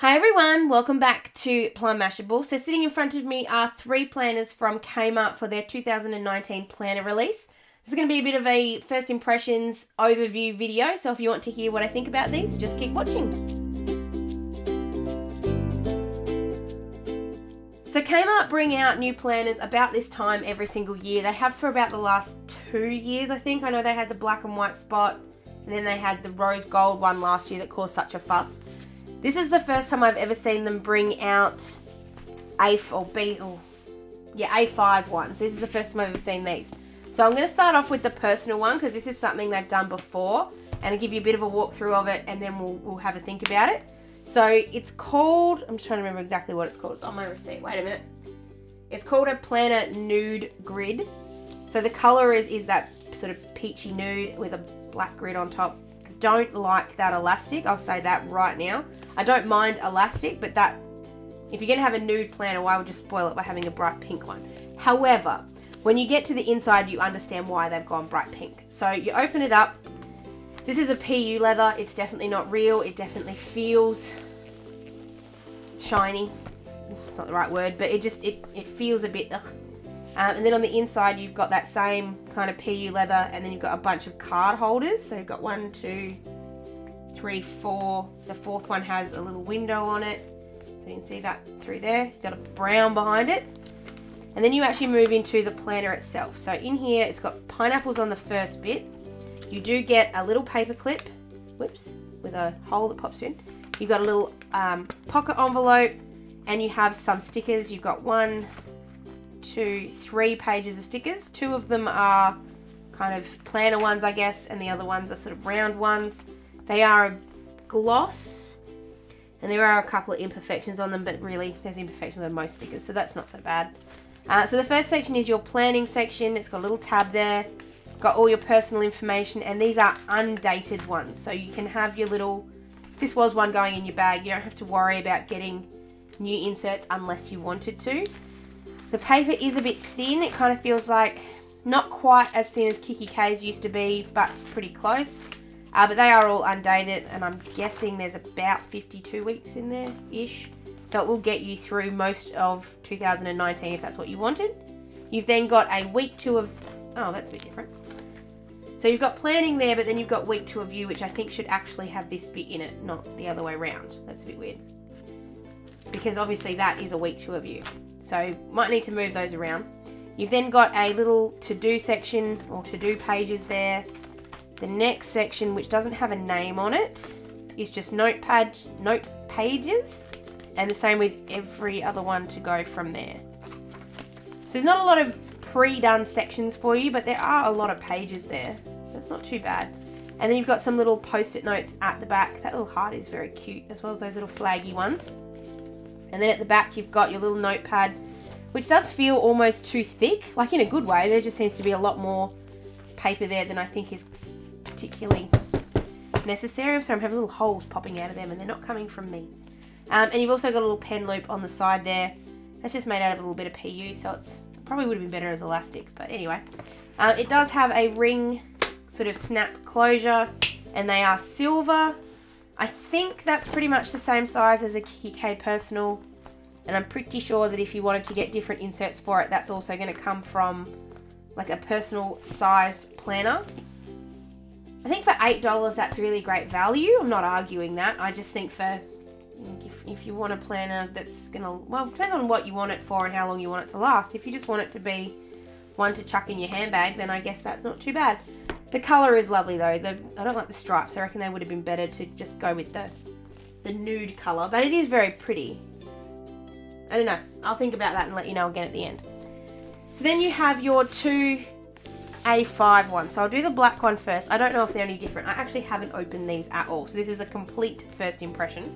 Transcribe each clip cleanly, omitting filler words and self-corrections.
Hi everyone, welcome back to Plum Mashable. So sitting in front of me are 3 planners from Kmart for their 2019 planner release. This is going to be a bit of a first impressions overview video, so if you want to hear what I think about these, just keep watching. So Kmart bring out new planners about this time every single year. They have for about the last 2 years, I think. I know they had the black and white spot, and then they had the rose gold one last year that caused such a fuss. This is the first time I've ever seen them bring out A5 ones. This is the first time I've ever seen these. So I'm going to start off with the personal one because this is something they've done before, and I'll give you a bit of a walkthrough of it and then we'll have a think about it. So it's called, I'm just trying to remember exactly what it's called. It's on my receipt. Wait a minute. It's called a Planner Nude Grid. So the colour is that sort of peachy nude with a black grid on top. Don't like that elastic, I'll say that right now. I don't mind elastic, but that, if you're going to have a nude planner, why would you spoil it by having a bright pink one? However, when you get to the inside, you understand why they've gone bright pink. So you open it up. This is a PU leather. It's definitely not real. It definitely feels shiny. It's not the right word, but it feels a bit ugh. And then on the inside, you've got that same kind of PU leather, and then you've got a bunch of card holders. So you've got 1, 2, 3, 4. The fourth one has a little window on it. So you can see that through there. You've got a brown behind it. And then you actually move into the planner itself. So in here, it's got pineapples on the first bit. You do get a little paper clip, whoops, with a hole that pops in. You've got a little pocket envelope, and you have some stickers. You've got 1, 2, 3 pages of stickers. 2 of them are kind of planner ones, I guess, and the other ones are sort of round ones. They are a gloss, and there are a couple of imperfections on them, but really there's imperfections on most stickers, so that's not so bad. So the first section is your planning section. It's got a little tab there, got all your personal information, and these are undated ones, so you can have your little, if this was one going in your bag, you don't have to worry about getting new inserts unless you wanted to. The paper is a bit thin. It kind of feels like not quite as thin as Kiki K's used to be, but pretty close. But they are all undated, and I'm guessing there's about 52 weeks in there-ish. So it will get you through most of 2019 if that's what you wanted. You've then got a week 2 of, oh, that's a bit different. So you've got planning there, but then you've got week 2 of you, which I think should actually have this bit in it, not the other way around. That's a bit weird. Because obviously that is a week 2 of you. So might need to move those around. You've then got a little to-do section or to-do pages there. The next section, which doesn't have a name on it, is just note pages, and the same with every other one to go from there. So there's not a lot of pre-done sections for you, but there are a lot of pages there. That's not too bad. And then you've got some little post-it notes at the back. That little heart is very cute, as well as those little flaggy ones. And then at the back, you've got your little notepad, which does feel almost too thick, like in a good way. There just seems to be a lot more paper there than I think is particularly necessary. So I'm having little holes popping out of them, and they're not coming from me. And you've also got a little pen loop on the side there. That's just made out of a little bit of PU, so it probably would have been better as elastic. But anyway, it does have a ring sort of snap closure, and they are silver. I think that's pretty much the same size as a Kiki K Personal, and I'm pretty sure that if you wanted to get different inserts for it, that's also going to come from like a personal sized planner. I think for $8 that's really great value. I'm not arguing that. I just think for, if you want a planner that's going to, well, it depends on what you want it for and how long you want it to last. If you just want it to be one to chuck in your handbag, then I guess that's not too bad. The colour is lovely though. I don't like the stripes. I reckon they would have been better to just go with the nude colour. But it is very pretty. I don't know. I'll think about that and let you know again at the end. So then you have your 2 A5 ones. So I'll do the black one first. I don't know if they're any different. I actually haven't opened these at all. So this is a complete first impression.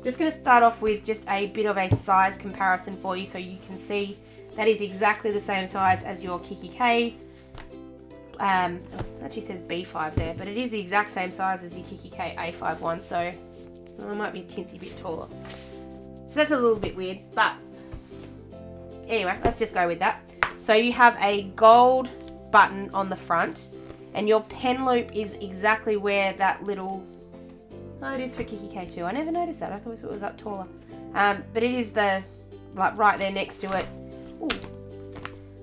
Just going to start off with just a bit of a size comparison for you so you can see that is exactly the same size as your Kiki K. It actually says B5 there, but it is the exact same size as your Kiki K A5 one, so well, it might be a tinsy bit taller. So that's a little bit weird, but anyway, let's just go with that. So you have a gold button on the front, and your pen loop is exactly where that little Oh, it is for Kiki K too. I never noticed that. I thought it was up taller. But it is the, like, right there next to it. Ooh.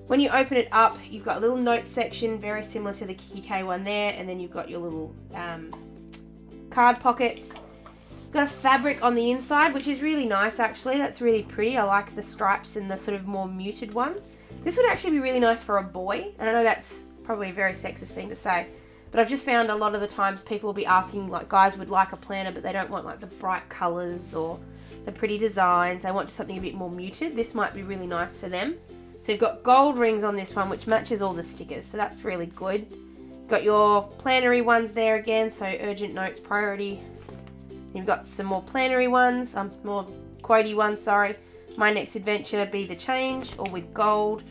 When you open it up, you've got a little notes section, very similar to the Kiki K one there. And then you've got your little card pockets. Got a fabric on the inside, which is really nice actually. That's really pretty. I like the stripes and the sort of more muted one. This would actually be really nice for a boy. And I know that's probably a very sexist thing to say, but I've just found a lot of the times people will be asking, like, guys would like a planner, but they don't want like the bright colors or the pretty designs. They want just something a bit more muted. This might be really nice for them. So you've got gold rings on this one, which matches all the stickers. So that's really good. Got your plannery ones there again. So urgent notes, priority. You've got some more plannery ones, more quotey ones, sorry. My next adventure, be the change, all with gold.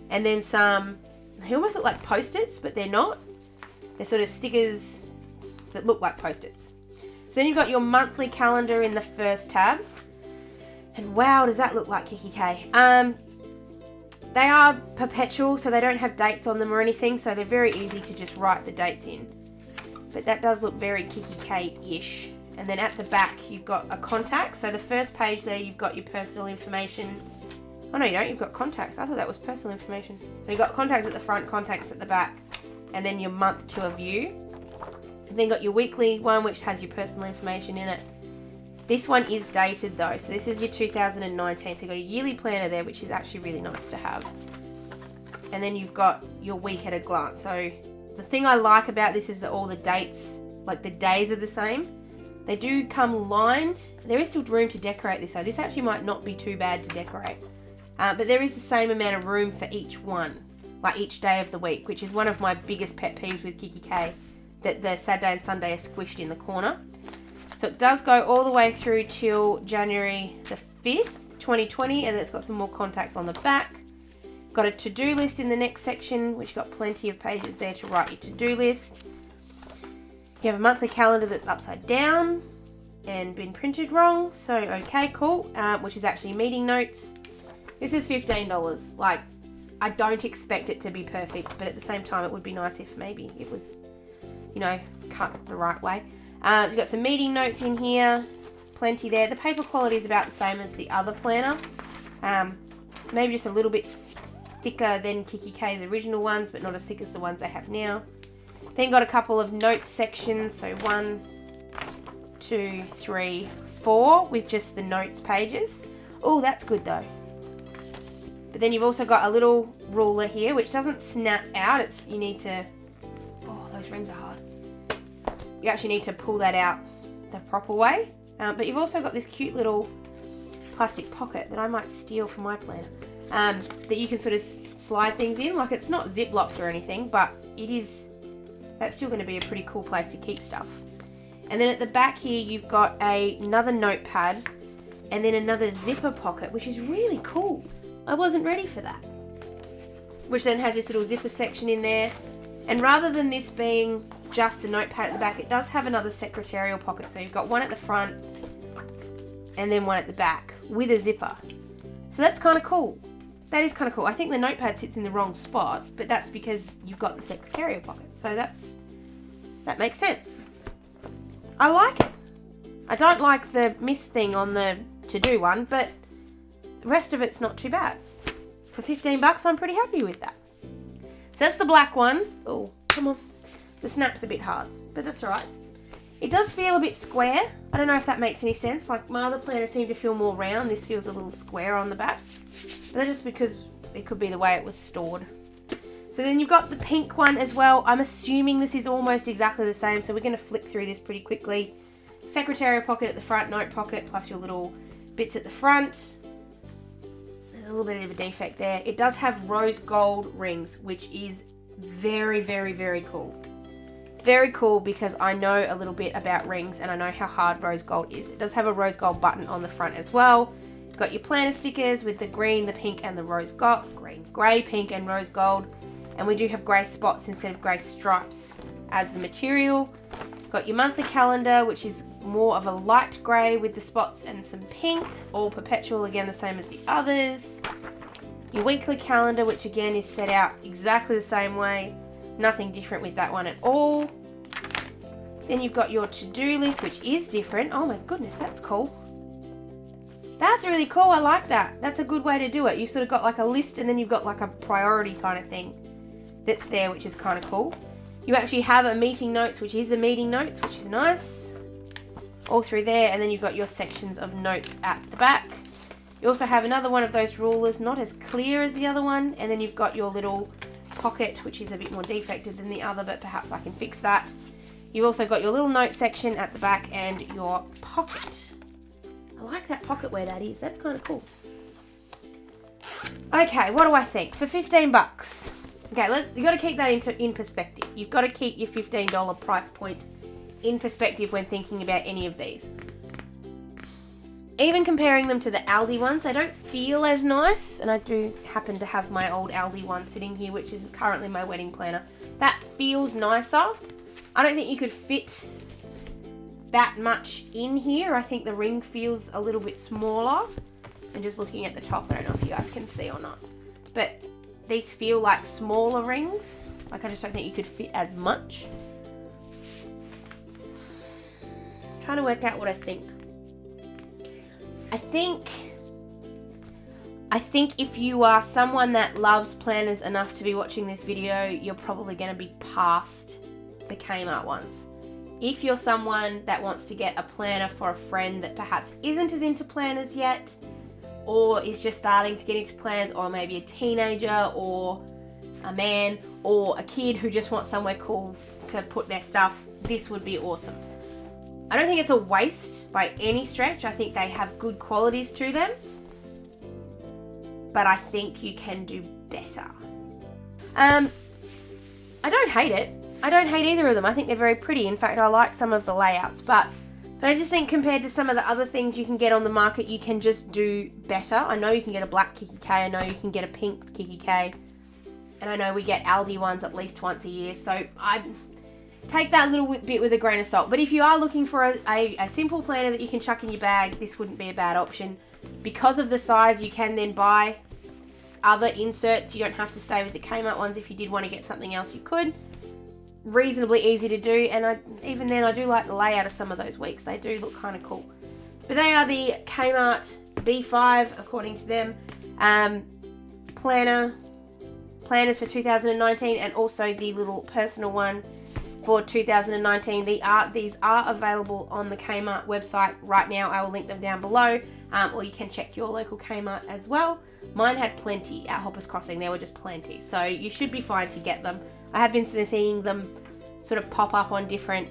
And then some, they almost look like Post-its, but they're not. They're sort of stickers that look like Post-its. So then you've got your monthly calendar in the first tab. And wow, does that look like Kiki K. They are perpetual, so they don't have dates on them or anything, so they're very easy to just write the dates in. But that does look very Kiki K-ish. And then at the back, you've got a contact. So the first page there, you've got your personal information. Oh no, you don't, you've got contacts. I thought that was personal information. So you've got contacts at the front, contacts at the back, and then your month to a view. And then got your weekly one, which has your personal information in it. This one is dated though, so this is your 2019, so you've got a yearly planner there, which is actually really nice to have. And then you've got your week at a glance. So the thing I like about this is that all the dates, like the days are the same. They do come lined. There is still room to decorate this, so this actually might not be too bad to decorate. But there is the same amount of room for each one, like each day of the week, which is one of my biggest pet peeves with Kiki K, that the Saturday and Sunday are squished in the corner. So it does go all the way through till January the 5th, 2020, and it's got some more contacts on the back. Got a to-do list in the next section, which got plenty of pages there to write your to-do list. You have a monthly calendar that's upside down and been printed wrong, so okay, cool, which is actually meeting notes. This is $15. Like, I don't expect it to be perfect, but at the same time, it would be nice if maybe it was, you know, cut the right way. You've got some meeting notes in here, plenty there. The paper quality is about the same as the other planner. Maybe just a little bit thicker than Kiki K's original ones, but not as thick as the ones they have now. Then got a couple of notes sections, so 1, 2, 3, 4 with just the notes pages. Oh, that's good though. But then you've also got a little ruler here, which doesn't snap out. You need to, oh, those rings are hard. You actually need to pull that out the proper way. But you've also got this cute little plastic pocket that I might steal from my planner. That you can sort of slide things in. Like, it's not zip-locked or anything, but it is, that's still going to be a pretty cool place to keep stuff. And then at the back here, you've got another notepad and then another zipper pocket, which is really cool. I wasn't ready for that. Which then has this little zipper section in there. And rather than this being just a notepad at the back, it does have another secretarial pocket. So you've got one at the front and then one at the back with a zipper. So that's kind of cool. That is kind of cool. I think the notepad sits in the wrong spot, but that's because you've got the secretarial pocket. So that makes sense. I like it. I don't like the miss thing on the to-do one, but the rest of it's not too bad. For 15 bucks, I'm pretty happy with that. So that's the black one. Oh, come on. The snap's a bit hard, but that's all right. It does feel a bit square. I don't know if that makes any sense. Like, my other planner seemed to feel more round. This feels a little square on the back. But that's just because it could be the way it was stored. So then you've got the pink one as well. I'm assuming this is almost exactly the same, so we're going to flick through this pretty quickly. Secretarial pocket at the front, note pocket, plus your little bits at the front. There's a little bit of a defect there. It does have rose gold rings, which is very, very, very cool. Very cool, because I know a little bit about rings and I know how hard rose gold is. It does have a rose gold button on the front as well. You've got your planner stickers with the green, the pink and the rose gold. Grey, pink and rose gold. And we do have grey spots instead of grey stripes as the material. Got your monthly calendar, which is more of a light grey with the spots and some pink. All perpetual, again the same as the others. Your weekly calendar, which again is set out exactly the same way. Nothing different with that one at all. Then you've got your to-do list, which is different. Oh my goodness, that's cool. That's really cool. I like that. That's a good way to do it. You've sort of got like a list and then you've got like a priority kind of thing that's there, which is kind of cool. You actually have a meeting notes, which is a meeting notes, which is nice. All through there, and then you've got your sections of notes at the back. You also have another one of those rulers, not as clear as the other one, and then you've got your little pocket, which is a bit more defected than the other, but perhaps I can fix that. You've also got your little note section at the back and your pocket. I like that pocket where that is. That's kind of cool. Okay, what do I think? For 15 bucks. Okay, you got to keep that in perspective. You've got to keep your $15 price point in perspective when thinking about any of these. Even comparing them to the Aldi ones, they don't feel as nice. And I do happen to have my old Aldi one sitting here, which is currently my wedding planner. That feels nicer. I don't think you could fit that much in here. I think the ring feels a little bit smaller. And just looking at the top, I don't know if you guys can see or not. But these feel like smaller rings. Like I just don't think you could fit as much. I'm trying to work out what I think. I think if you are someone that loves planners enough to be watching this video, you're probably going to be past the Kmart ones. If you're someone that wants to get a planner for a friend that perhaps isn't as into planners yet, or is just starting to get into planners, or maybe a teenager, or a man, or a kid who just wants somewhere cool to put their stuff, this would be awesome. I don't think it's a waste by any stretch. I think they have good qualities to them, but I think you can do better. I don't hate it. I don't hate either of them. I think they're very pretty. In fact, I like some of the layouts, but I just think compared to some of the other things you can get on the market, you can just do better. I know you can get a black Kiki K. I know you can get a pink Kiki K. And I know we get Aldi ones at least once a year. So I take that little bit with a grain of salt. But if you are looking for a simple planner that you can chuck in your bag, this wouldn't be a bad option. Because of the size, you can then buy other inserts. You don't have to stay with the Kmart ones. If you did want to get something else, you could. Reasonably easy to do, and even then I do like the layout of some of those weeks. They do look kind of cool. But they are the Kmart B5, according to them, planners for 2019, and also the little personal one for 2019. These are available on the Kmart website right now. I will link them down below, or you can check your local Kmart as well. Mine had plenty at Hoppers Crossing. There were just plenty, so you should be fine to get them. I have been seeing them sort of pop up on different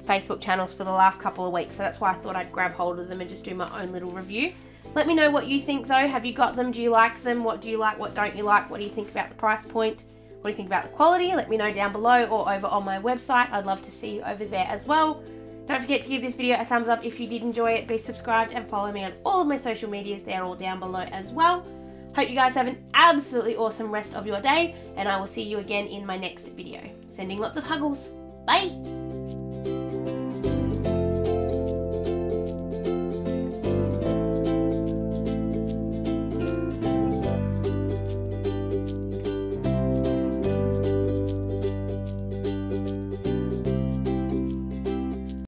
Facebook channels for the last couple of weeks, so that's why I thought I'd grab hold of them and just do my own little review. Let me know what you think though. Have you got them? Do you like them? What do you like? What don't you like? What do you think about the price point? What do you think about the quality? Let me know down below or over on my website. I'd love to see you over there as well. Don't forget to give this video a thumbs up if you did enjoy it. Be subscribed and follow me on all of my social medias. They're all down below as well. Hope you guys have an absolutely awesome rest of your day, and I will see you again in my next video. Sending lots of huggles. Bye!